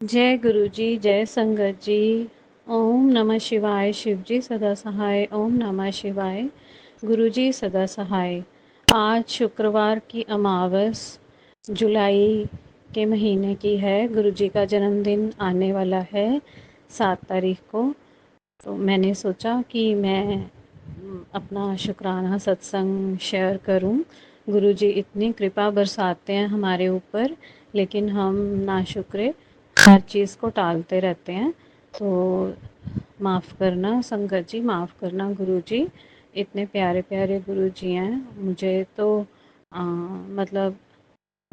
जय गुरु जी, जय संगत जी। ओम नमः शिवाय। शिव जी सदा सहाय। ओम नमः शिवाय। गुरु जी सदा सहाय। आज शुक्रवार की अमावस जुलाई के महीने की है। गुरु जी का जन्मदिन आने वाला है 7 तारीख को। तो मैंने सोचा कि मैं अपना शुक्राना सत्संग शेयर करूं। गुरु जी इतनी कृपा बरसाते हैं हमारे ऊपर, लेकिन हम नाशुक्रे हर चीज़ को टालते रहते हैं। तो माफ़ करना संगत जी, माफ़ करना गुरु जी। इतने प्यारे प्यारे गुरु जी हैं। मुझे तो मतलब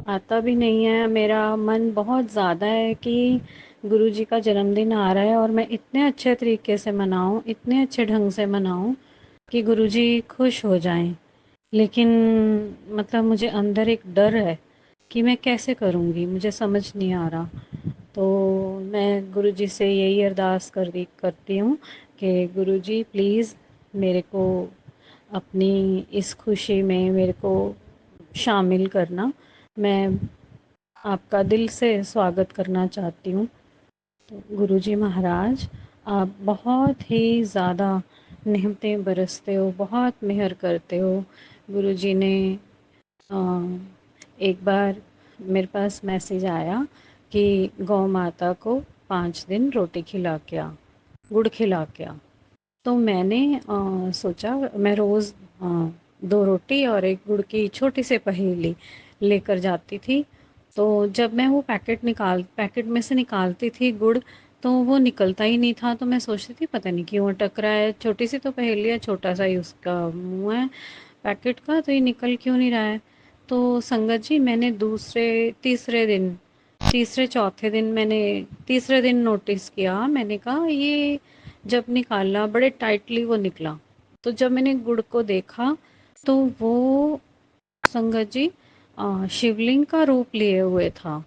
आता भी नहीं है। मेरा मन बहुत ज़्यादा है कि गुरु जी का जन्मदिन आ रहा है और मैं इतने अच्छे तरीके से मनाऊं, इतने अच्छे ढंग से मनाऊं कि गुरु जी खुश हो जाएं। लेकिन मतलब मुझे अंदर एक डर है कि मैं कैसे करूँगी, मुझे समझ नहीं आ रहा। तो मैं गुरु जी से यही अरदास करती हूँ कि गुरु जी प्लीज़ मेरे को अपनी इस खुशी में मेरे को शामिल करना। मैं आपका दिल से स्वागत करना चाहती हूँ। तो गुरु जी महाराज, आप बहुत ही ज़्यादा नेमतें बरसते हो, बहुत मेहर करते हो। गुरु जी ने एक बार मेरे पास मैसेज आया कि गौ माता को 5 दिन रोटी खिला के आ, गुड़ खिला के आ। तो मैंने सोचा मैं रोज़ 2 रोटी और एक गुड़ की छोटी सी पहेली लेकर जाती थी। तो जब मैं वो पैकेट में से निकालती थी गुड़, तो वो निकलता ही नहीं था। तो मैं सोचती थी पता नहीं क्यों अटक रहा है, छोटी सी तो पहेली है, छोटा सा ही उसका मुंह है पैकेट का, तो ये निकल क्यों नहीं रहा है। तो संगत जी मैंने तीसरे चौथे दिन मैंने तीसरे दिन नोटिस किया। मैंने कहा ये जब निकाला बड़े टाइटली वो निकला। तो जब मैंने गुड़ को देखा तो वो संगत जी शिवलिंग का रूप लिए हुए था।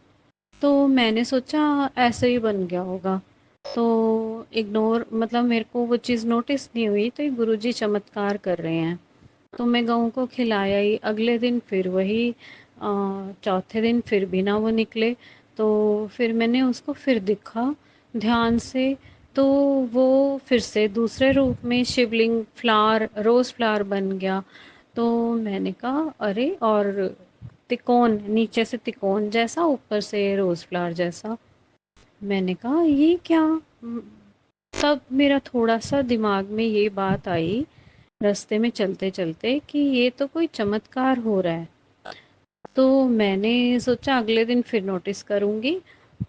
तो मैंने सोचा ऐसे ही बन गया होगा। तो इग्नोर मतलब मेरे को वो चीज़ नोटिस नहीं हुई। तो ये गुरुजी चमत्कार कर रहे हैं। तो मैं गऊ को खिलाया ही। अगले दिन फिर वही चौथे दिन फिर भी ना वो निकले। तो फिर मैंने उसको फिर देखा ध्यान से। तो वो फिर से दूसरे रूप में शिवलिंग फ्लावर रोज़ फ्लावर बन गया। तो मैंने कहा अरे, और तिकोन नीचे से तिकोन जैसा, ऊपर से रोज़ फ्लावर जैसा। मैंने कहा ये क्या। तब मेरा थोड़ा सा दिमाग में ये बात आई रास्ते में चलते चलते कि ये तो कोई चमत्कार हो रहा है। तो मैंने सोचा अगले दिन फिर नोटिस करूँगी।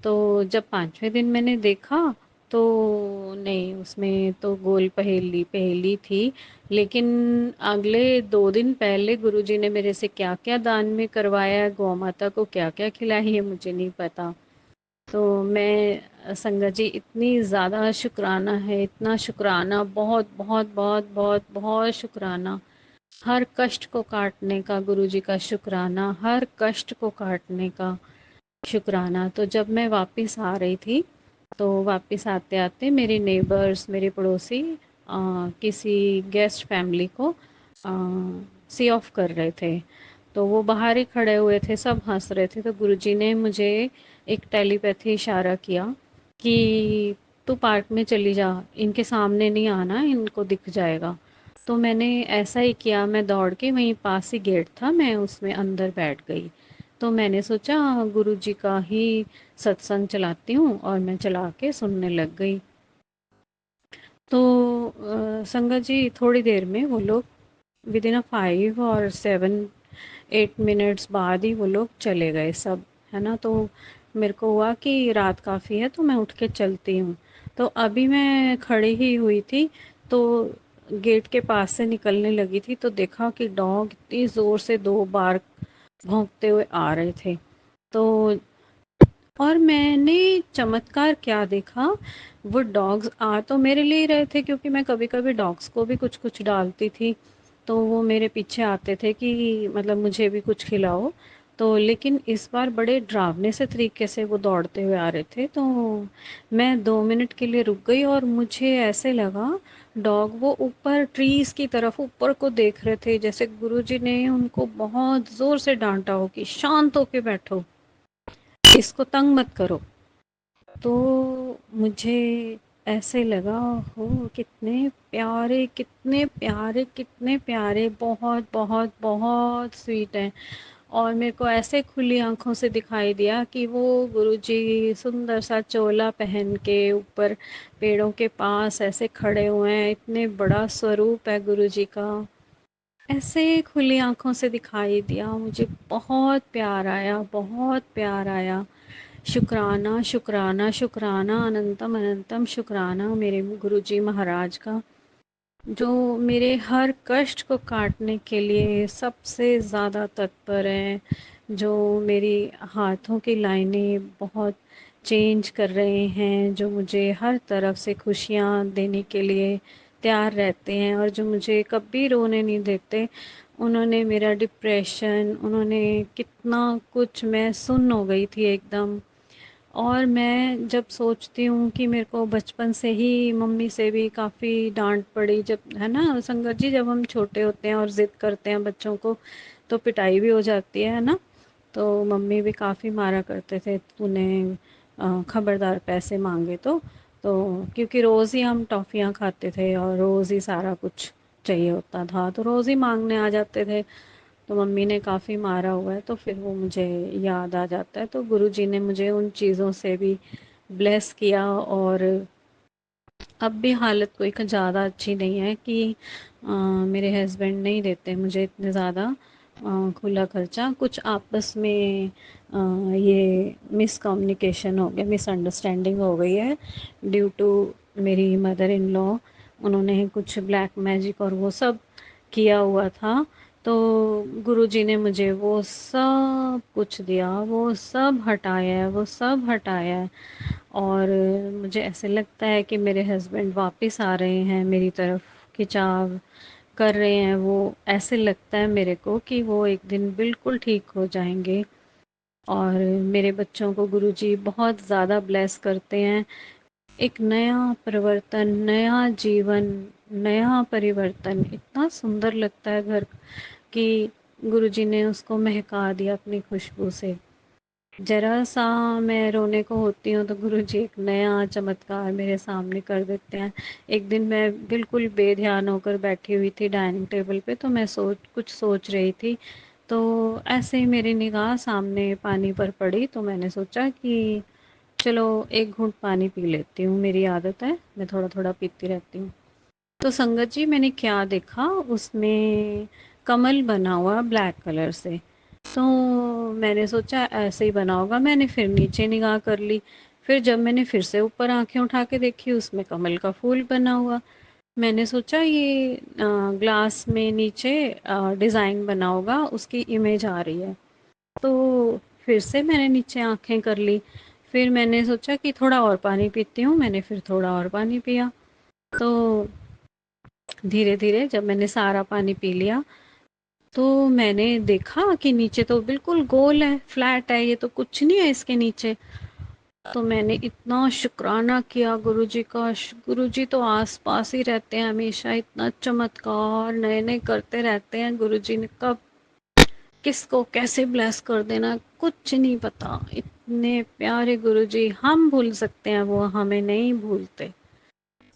तो जब 5वें दिन मैंने देखा तो नहीं, उसमें तो गोल पहेली पहेली थी। लेकिन अगले 2 दिन पहले गुरुजी ने मेरे से क्या क्या दान में करवाया, गौ माता को क्या क्या खिलाया, ये मुझे नहीं पता। तो मैं संगत जी इतनी ज़्यादा शुक्राना है, इतना शुक्राना, बहुत बहुत बहुत बहुत बहुत शुक्राना। हर कष्ट को काटने का गुरु जी का शुक्राना, हर कष्ट को काटने का शुक्राना। तो जब मैं वापस आ रही थी तो वापस आते आते मेरे नेबर्स, मेरे पड़ोसी किसी गेस्ट फैमिली को सी ऑफ कर रहे थे। तो वो बाहर ही खड़े हुए थे, सब हंस रहे थे। तो गुरुजी ने मुझे एक टेलीपैथी इशारा किया कि तू पार्क में चली जा, इनके सामने नहीं आना, इनको दिख जाएगा। तो मैंने ऐसा ही किया। मैं दौड़ के, वहीं पास ही गेट था, मैं उसमें अंदर बैठ गई। तो मैंने सोचा गुरु जी का ही सत्संग चलाती हूँ, और मैं चला के सुनने लग गई। तो संगत जी थोड़ी देर में वो लोग विद इन 5 और 7 8 मिनट्स बाद ही वो लोग चले गए सब, है ना। तो मेरे को हुआ कि रात काफ़ी है, तो मैं उठ के चलती हूँ। तो अभी मैं खड़ी ही हुई थी, तो गेट के पास से निकलने लगी थी तो देखा कि डॉग इतनी ज़ोर से 2 बार भौंकते हुए आ रहे थे। तो और मैंने चमत्कार क्या देखा, वो डॉग्स आ तो मेरे लिए ही रहे थे, क्योंकि मैं कभी कभी डॉग्स को भी कुछ कुछ डालती थी। तो वो मेरे पीछे आते थे कि मतलब मुझे भी कुछ खिलाओ। तो लेकिन इस बार बड़े डरावने से तरीके से वो दौड़ते हुए आ रहे थे। तो मैं 2 मिनट के लिए रुक गई और मुझे ऐसे लगा डॉग वो ऊपर ट्रीज़ की तरफ ऊपर को देख रहे थे, जैसे गुरुजी ने उनको बहुत ज़ोर से डांटा हो कि शांत होके बैठो, इसको तंग मत करो। तो मुझे ऐसे लगा, हो कितने प्यारे, कितने प्यारे, कितने प्यारे, बहुत बहुत बहुत स्वीट हैं। और मेरे को ऐसे खुली आंखों से दिखाई दिया कि वो गुरुजी सुंदर सा चोला पहन के ऊपर पेड़ों के पास ऐसे खड़े हुए हैं। इतने बड़ा स्वरूप है गुरुजी का। ऐसे खुली आंखों से दिखाई दिया, मुझे बहुत प्यार आया, बहुत प्यार आया। शुक्राना शुक्राना शुक्राना, अनंतम अनंतम शुक्राना मेरे गुरुजी महाराज का, जो मेरे हर कष्ट को काटने के लिए सबसे ज़्यादा तत्पर हैं, जो मेरी हाथों की लाइनें बहुत चेंज कर रहे हैं, जो मुझे हर तरफ से खुशियाँ देने के लिए तैयार रहते हैं और जो मुझे कभी रोने नहीं देते। उन्होंने मेरा डिप्रेशन, उन्होंने कितना कुछ, मैं सुन्न हो गई थी एकदम। और मैं जब सोचती हूँ कि मेरे को बचपन से ही मम्मी से भी काफ़ी डांट पड़ी, जब है ना संगत जी, जब हम छोटे होते हैं और ज़िद करते हैं बच्चों को तो पिटाई भी हो जाती है ना। तो मम्मी भी काफ़ी मारा करते थे, तूने खबरदार पैसे मांगे तो क्योंकि रोज़ ही हम टॉफ़ियाँ खाते थे और रोज़ ही सारा कुछ चाहिए होता था, तो रोज़ ही मांगने आ जाते थे। तो मम्मी ने काफ़ी मारा हुआ है, तो फिर वो मुझे याद आ जाता है। तो गुरुजी ने मुझे उन चीज़ों से भी ब्लेस किया। और अब भी हालत कोई ज़्यादा अच्छी नहीं है कि मेरे हस्बैंड नहीं देते मुझे इतने ज़्यादा खुला खर्चा। कुछ आपस में ये मिसकम्युनिकेशन हो गया, मिसअंडरस्टैंडिंग हो गई है ड्यू टू मेरी मदर इन लॉ। उन्होंने कुछ ब्लैक मैजिक और वो सब किया हुआ था। तो गुरुजी ने मुझे वो सब कुछ दिया, वो सब हटाया है, वो सब हटाया है। और मुझे ऐसे लगता है कि मेरे हस्बैंड वापस आ रहे हैं, मेरी तरफ खिंचाव कर रहे हैं। वो ऐसे लगता है मेरे को कि वो एक दिन बिल्कुल ठीक हो जाएंगे। और मेरे बच्चों को गुरुजी बहुत ज़्यादा ब्लेस करते हैं। एक नया परिवर्तन, नया जीवन, नया परिवर्तन, इतना सुंदर लगता है घर कि गुरुजी ने उसको महका दिया अपनी खुशबू से। जरा सा मैं रोने को होती हूँ तो गुरुजी एक नया चमत्कार मेरे सामने कर देते हैं। एक दिन मैं बिल्कुल बेध्यान होकर बैठी हुई थी डाइनिंग टेबल पे, तो मैं कुछ सोच रही थी। तो ऐसे ही मेरी निगाह सामने पानी पर पड़ी, तो मैंने सोचा कि चलो एक घूंट पानी पी लेती हूँ, मेरी आदत है, मैं थोड़ा थोड़ा पीती रहती हूँ। तो संगत जी मैंने क्या देखा, उसमें कमल बना हुआ ब्लैक कलर से। तो मैंने सोचा ऐसे ही बना होगा, मैंने फिर नीचे निगाह कर ली। फिर जब मैंने फिर से ऊपर आंखें उठा के देखी, उसमें कमल का फूल बना हुआ। मैंने सोचा ये ग्लास में नीचे डिज़ाइन बना होगा, उसकी इमेज आ रही है। तो फिर से मैंने नीचे आंखें कर ली। फिर मैंने सोचा कि थोड़ा और पानी पीती हूँ, मैंने फिर थोड़ा और पानी पिया। तो धीरे धीरे जब मैंने सारा पानी पी लिया, तो मैंने देखा कि नीचे तो बिल्कुल गोल है, फ्लैट है, ये तो कुछ नहीं है इसके नीचे। तो मैंने इतना शुक्राना किया गुरुजी का। गुरुजी तो आस पास ही रहते हैं हमेशा, इतना चमत्कार नए नए करते रहते हैं। गुरुजी ने कब किसको कैसे ब्लेस कर देना कुछ नहीं पता। इतने प्यारे गुरुजी, हम भूल सकते हैं, वो हमें नहीं भूलते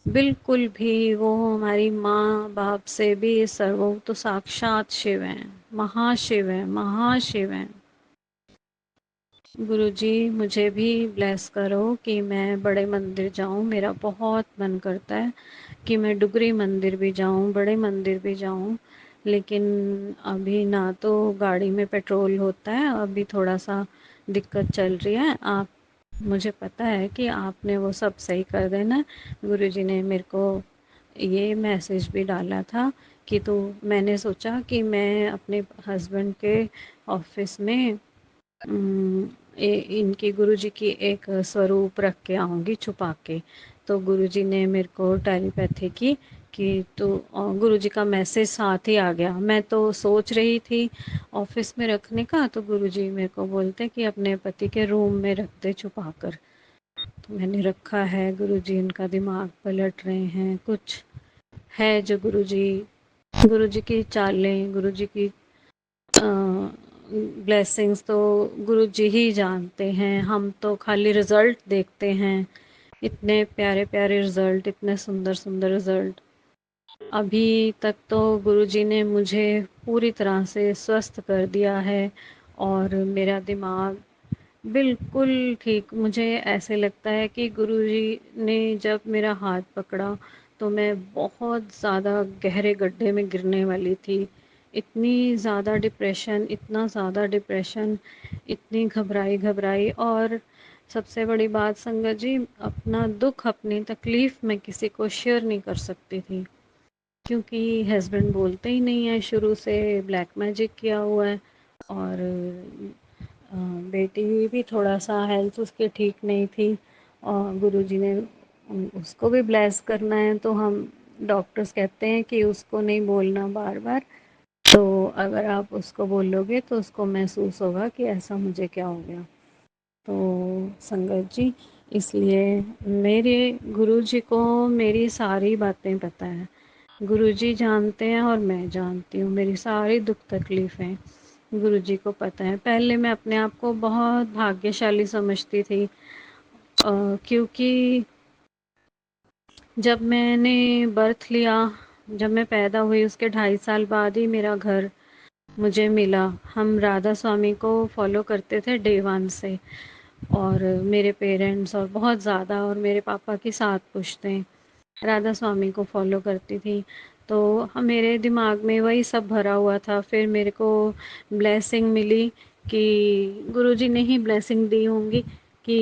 बिल्कुल भी। वो हमारी माँ बाप से भी सर्वो तो साक्षात शिव हैं, महाशिव हैं, महाशिव हैं। गुरुजी मुझे भी ब्लेस करो कि मैं बड़े मंदिर जाऊं। मेरा बहुत मन करता है कि मैं डुगरी मंदिर भी जाऊं, बड़े मंदिर भी जाऊं, लेकिन अभी ना तो गाड़ी में पेट्रोल होता है, अभी थोड़ा सा दिक्कत चल रही है। आप, मुझे पता है कि आपने वो सब सही कर देना। गुरुजी ने मेरे को ये मैसेज भी डाला था कि तो मैंने सोचा कि मैं अपने हस्बैंड के ऑफिस में इनकी गुरुजी की एक स्वरूप रख के आऊँगी छुपा के। तो गुरुजी ने मेरे को टेलीपैथी की कि तो गुरुजी का मैसेज साथ ही आ गया। मैं तो सोच रही थी ऑफिस में रखने का, तो गुरुजी मेरे को बोलते कि अपने पति के रूम में रख दे छुपा कर। तो मैंने रखा है। गुरुजी इनका दिमाग पलट रहे हैं, कुछ है जो गुरुजी, गुरुजी की चालें, गुरुजी की ब्लेसिंग्स तो गुरुजी ही जानते हैं, हम तो खाली रिज़ल्ट देखते हैं। इतने प्यारे-प्यारे रिज़ल्ट, इतने सुंदर-सुंदर रिज़ल्ट। अभी तक तो गुरुजी ने मुझे पूरी तरह से स्वस्थ कर दिया है और मेरा दिमाग बिल्कुल ठीक। मुझे ऐसे लगता है कि गुरुजी ने जब मेरा हाथ पकड़ा तो मैं बहुत ज़्यादा गहरे गड्ढे में गिरने वाली थी। इतनी ज़्यादा डिप्रेशन, इतना ज़्यादा डिप्रेशन, इतनी घबराई-घबराई। और सबसे बड़ी बात संगत जी, अपना दुःख, अपनी तकलीफ़ मैं किसी को शेयर नहीं कर सकती थी। क्योंकि हस्बैंड बोलते ही नहीं है, शुरू से ब्लैक मैजिक किया हुआ है। और बेटी भी थोड़ा-सा हेल्थ उसकी ठीक नहीं थी और गुरुजी ने उसको भी ब्लेस करना है, तो हम डॉक्टर्स कहते हैं कि उसको नहीं बोलना बार-बार। तो अगर आप उसको बोलोगे तो उसको महसूस होगा कि ऐसा मुझे क्या हो गया। तो संगत जी, इसलिए मेरे गुरुजी को मेरी सारी बातें पता है। गुरुजी जानते हैं और मैं जानती हूँ, मेरी सारी दुख तकलीफ़ें गुरुजी को पता है। पहले मैं अपने आप को बहुत भाग्यशाली समझती थी, क्योंकि जब मैंने बर्थ लिया, जब मैं पैदा हुई उसके 2.5 साल बाद ही मेरा घर मुझे मिला। हम राधा स्वामी को फॉलो करते थे डे 1 से, और मेरे पेरेंट्स और बहुत ज़्यादा, और मेरे पापा की सात पुश्तें राधा स्वामी को फॉलो करती थी। तो मेरे दिमाग में वही सब भरा हुआ था। फिर मेरे को ब्लेसिंग मिली कि गुरुजी ने ही ब्लेसिंग दी होंगी कि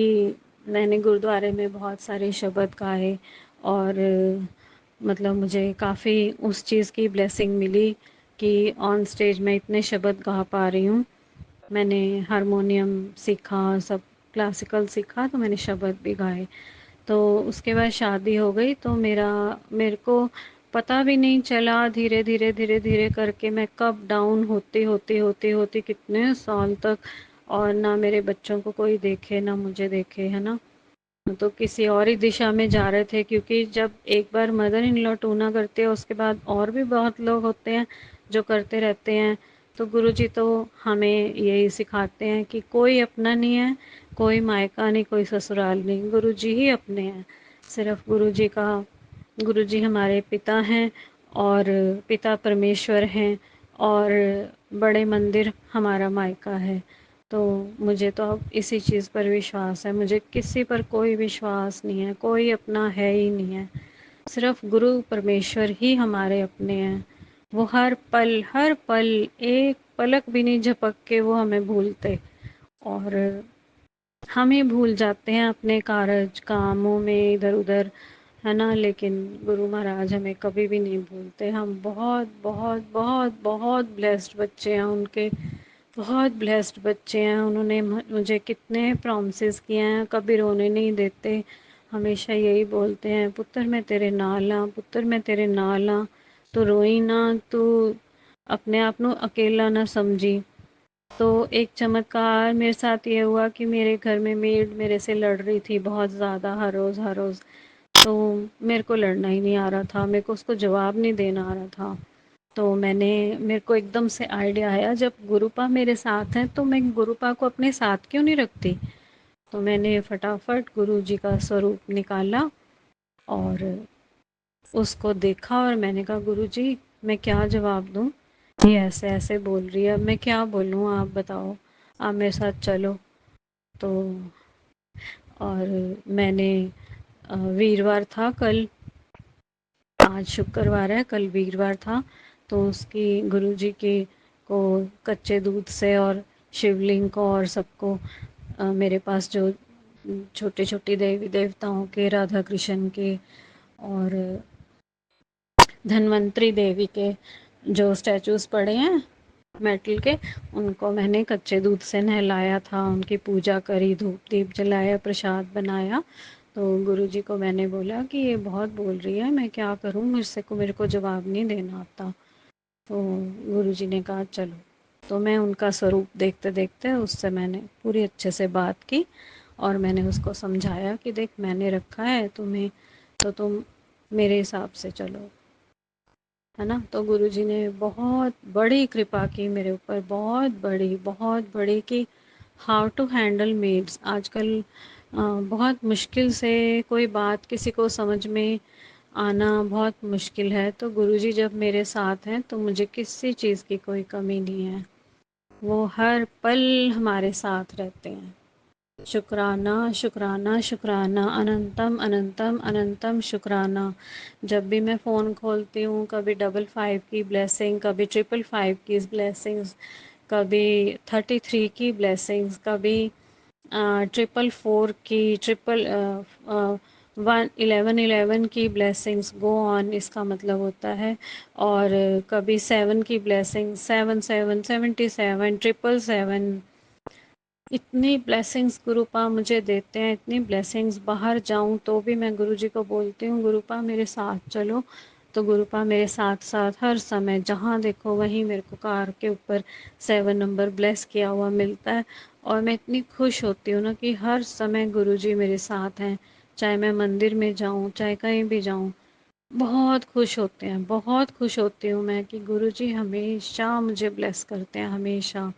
मैंने गुरुद्वारे में बहुत सारे शब्द गाए, और मतलब मुझे काफ़ी उस चीज़ की ब्लेसिंग मिली कि ऑन स्टेज मैं इतने शब्द गा पा रही हूँ। मैंने हारमोनियम सीखा, सब क्लासिकल सीखा, तो मैंने शब्द भी गाए। तो उसके बाद शादी हो गई, तो मेरे को पता भी नहीं चला, धीरे-धीरे, धीरे-धीरे करके मैं कब डाउन होती कितने साल तक, और ना मेरे बच्चों को कोई देखे, ना मुझे देखे, है ना? तो किसी और ही दिशा में जा रहे थे, क्योंकि जब एक बार मदर इन लॉ टूना करते हैं, उसके बाद और भी बहुत लोग होते हैं जो करते रहते हैं। तो गुरुजी तो हमें यही सिखाते हैं कि कोई अपना नहीं है, कोई मायका नहीं, कोई ससुराल नहीं, गुरुजी ही अपने हैं। सिर्फ गुरुजी हमारे पिता हैं, और पिता परमेश्वर हैं, और बड़े मंदिर हमारा मायका है। तो मुझे तो अब इसी चीज़ पर विश्वास है, मुझे किसी पर कोई विश्वास नहीं है, कोई अपना है ही नहीं है। सिर्फ गुरु परमेश्वर ही हमारे अपने हैं। वो हर पल एक पलक भी नहीं झपक के वो हमें भूलते, और हम ही भूल जाते हैं अपने कारज कामों में इधर-उधर, है ना? लेकिन गुरु महाराज हमें कभी भी नहीं भूलते। हम बहुत बहुत बहुत बहुत ब्लेस्ड बच्चे हैं उनके, बहुत ब्लेस्ड बच्चे हैं। उन्होंने मुझे कितने प्रॉमिसेस किए हैं, कभी रोने नहीं देते। हमेशा यही बोलते हैं, पुत्र मैं तेरे नाल हाँ, पुत्र मैं तेरे नाल हाँ, तू रोई ना, तू अपने आप ਨੂੰ अकेला ना समझी। तो एक चमत्कार मेरे साथ ये हुआ कि मेरे घर में मेड मेरे से लड़ रही थी बहुत ज़्यादा, हर रोज़। तो मेरे को लड़ना ही नहीं आ रहा था, मेरे को उसको जवाब नहीं देना आ रहा था। तो मेरे को एकदम से आइडिया आया, जब गुरुपा मेरे साथ हैं तो मैं गुरुपा को अपने साथ क्यों नहीं रखती। तो मैंने फटाफट गुरुजी का स्वरूप निकाला और उसको देखा, और मैंने कहा गुरुजी मैं क्या जवाब दूँ, ये ऐसे ऐसे बोल रही है, अब मैं क्या बोलूँ, आप बताओ, आप मेरे साथ चलो। तो और मैंने वीरवार था कल, आज शुक्रवार है, कल वीरवार था, तो उसकी गुरुजी की को कच्चे दूध से और शिवलिंग को और सबको, मेरे पास जो छोटे छोटे देवी देवताओं के, राधा कृष्ण के और धन्वंतरी देवी के जो स्टैचूज़ पड़े हैं मेटल के, उनको मैंने कच्चे दूध से नहलाया था, उनकी पूजा करी, धूप दीप जलाया, प्रसाद बनाया। तो गुरुजी को मैंने बोला कि ये बहुत बोल रही है, मैं क्या करूं, मेरे को जवाब नहीं देना आता। तो गुरुजी ने कहा चलो। तो मैं उनका स्वरूप देखते देखते उससे मैंने पूरी अच्छे से बात की, और मैंने उसको समझाया कि देख मैंने रखा है तुम्हें, तो तुम मेरे हिसाब से चलो। है ना? तो गुरुजी ने बहुत बड़ी कृपा की मेरे ऊपर, बहुत बड़ी कि हाउ टू हैंडल मेड्स। आजकल बहुत मुश्किल से कोई बात किसी को समझ में आना बहुत मुश्किल है, तो गुरुजी जब मेरे साथ हैं तो मुझे किसी चीज़ की कोई कमी नहीं है। वो हर पल हमारे साथ रहते हैं। शुक्राना, शुक्राना, शुक्राना, अनंतम, अनंतम, अनंतम शुक्राना। जब भी मैं फ़ोन खोलती हूँ, कभी 555 की ब्लेसिंग, कभी 555 की ब्लेसिंग्स, कभी 33 की ब्लेसिंग्स, कभी 444 की, ट्रिपल 1111 की ब्लेसिंग्स, गो ऑन इसका मतलब होता है। और कभी 7 की ब्लेसिंग, 77, 77, 777, इतनी ब्लेसिंग्स गुरुपा मुझे देते हैं, इतनी ब्लेसिंग्स। बाहर जाऊं तो भी मैं गुरुजी को बोलती हूँ, गुरुपा मेरे साथ चलो। तो गुरुपा मेरे साथ साथ हर समय जहाँ देखो वहीं मेरे को कार के ऊपर 7 नंबर ब्लेस किया हुआ मिलता है। और मैं इतनी खुश होती हूँ ना कि हर समय गुरुजी मेरे साथ हैं, चाहे मैं मंदिर में जाऊँ, चाहे कहीं भी जाऊँ। बहुत खुश होते हैं, बहुत खुश होती हूँ मैं कि गुरुजी हमेशा मुझे ब्लेस करते हैं, हमेशा।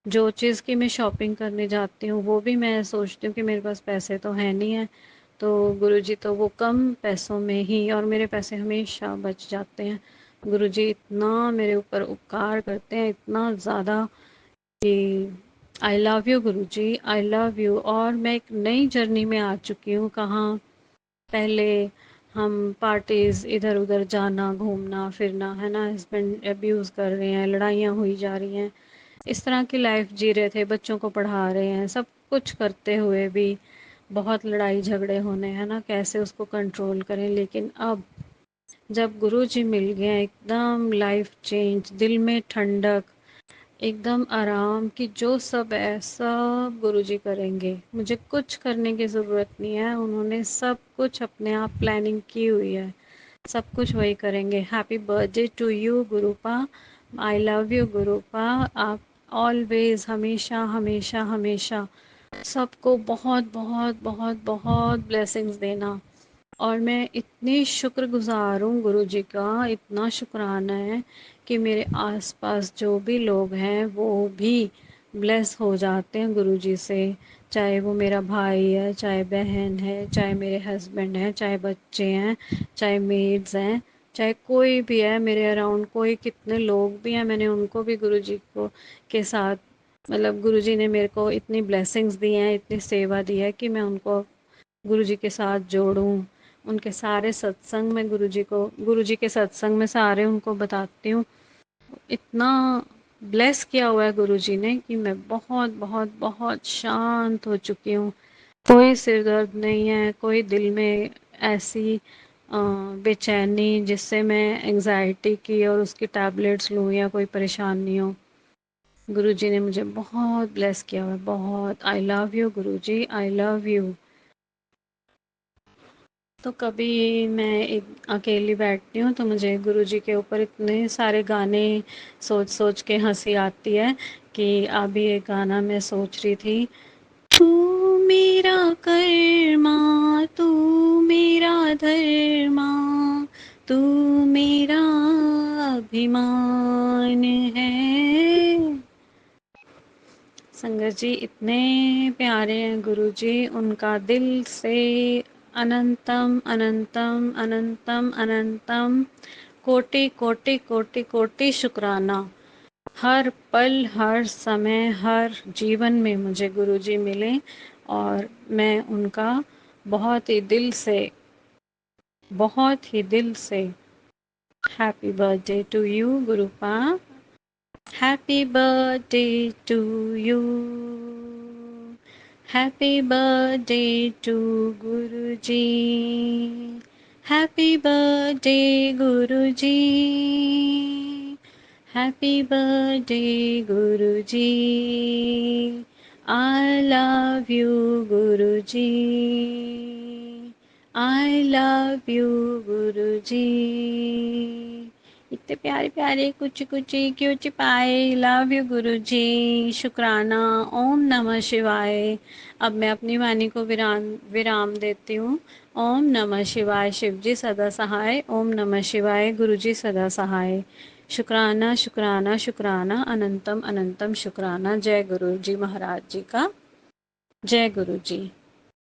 जो चीज़ की मैं शॉपिंग करने जाती हूँ, वो भी मैं सोचती हूँ कि मेरे पास पैसे तो हैं नहीं हैं, तो गुरुजी तो वो कम पैसों में ही, और मेरे पैसे हमेशा बच जाते हैं। गुरुजी इतना मेरे ऊपर उपकार करते हैं, इतना ज़्यादा कि आई love you Guruji, I love you. और मैं एक नई जर्नी में आ चुकी हूँ। कहाँ पहले हम पार्टीज़, इधर-उधर जाना, घूमना फिरना, है ना? हस्बैंड अब्यूज़ कर रहे हैं, लड़ाइयाँ हुई जा रही हैं, इस तरह की लाइफ जी रहे थे, बच्चों को पढ़ा रहे हैं, सब कुछ करते हुए भी बहुत लड़ाई झगड़े होने, है ना? कैसे उसको कंट्रोल करें। लेकिन अब जब गुरुजी मिल गए, एकदम लाइफ चेंज, दिल में ठंडक, एकदम आराम कि जो सब है सब गुरुजी करेंगे, मुझे कुछ करने की ज़रूरत नहीं है, उन्होंने सब कुछ अपने आप प्लानिंग की हुई है, सब कुछ वही करेंगे। Happy birthday to you Gurupa, I love you Gurupa. आप ऑलवेज, हमेशा हमेशा हमेशा सबको बहुत बहुत बहुत बहुत ब्लेसिंग्स देना। और मैं इतनी शुक्रगुज़ार हूँ गुरुजी का, इतना शुक्राना है कि मेरे आसपास जो भी लोग हैं वो भी ब्लेस हो जाते हैं गुरुजी से। चाहे वो मेरा भाई है, चाहे बहन है, चाहे मेरे हस्बैंड हैं, चाहे बच्चे हैं, चाहे मेड्स हैं, चाहे कोई भी है मेरे अराउंड, कोई कितने लोग भी हैं, मैंने उनको भी गुरुजी को के साथ, मतलब गुरुजी ने मेरे को इतनी ब्लेसिंग्स दी हैं, इतनी सेवा दी है कि मैं उनको गुरुजी के साथ जोड़ूँ। उनके सारे सत्संग में गुरुजी के सत्संग में सारे उनको बताती हूँ। इतना ब्लेस किया हुआ है गुरुजी ने कि मैं बहुत बहुत बहुत शांत हो चुकी हूँ। कोई सिर दर्द नहीं है, कोई दिल में ऐसी बेचैनी जिससे मैं एंग्जायटी की और उसकी टैबलेट्स लूँ या कोई परेशानी हो। गुरुजी ने मुझे बहुत ब्लेस किया हुआ है, बहुत। आई love you Guruji, I love you. तो कभी मैं अकेली बैठती हूँ तो मुझे गुरुजी के ऊपर इतने सारे गाने सोच सोच के हंसी आती है कि अभी एक गाना मैं सोच रही थी। तू मेरा कर्मा, तू मेरा धर्मा, तू मेरा अभिमान है। संगत जी इतने प्यारे हैं गुरुजी, उनका दिल से अनंतम अनंतम अनंतम अनंतम कोटि कोटि कोटि कोटि शुक्राना। हर पल, हर समय, हर जीवन में मुझे गुरुजी मिले और मैं उनका बहुत ही दिल से, बहुत ही दिल से happy birthday to you Gurupa, happy birthday to you, happy birthday to Guruji, happy birthday Guruji, happy birthday Guruji, I love you Guruji, I love you Guruji. इतने प्यारे प्यारे कुछ कुछ क्यों चिपाए, लव यू गुरु जी, शुक्राना। ओम नमः शिवाय। अब मैं अपनी वाणी को विराम विराम देती हूँ। ओम नमः शिवाय। शिव जी सदा सहाय। ओम नमः शिवाय। गुरु जी सदा सहाय। शुक्राना शुक्राना शुक्राना, अनंतम अनंतम शुक्राना। जय गुरु जी महाराज जी का। जय गुरु जी।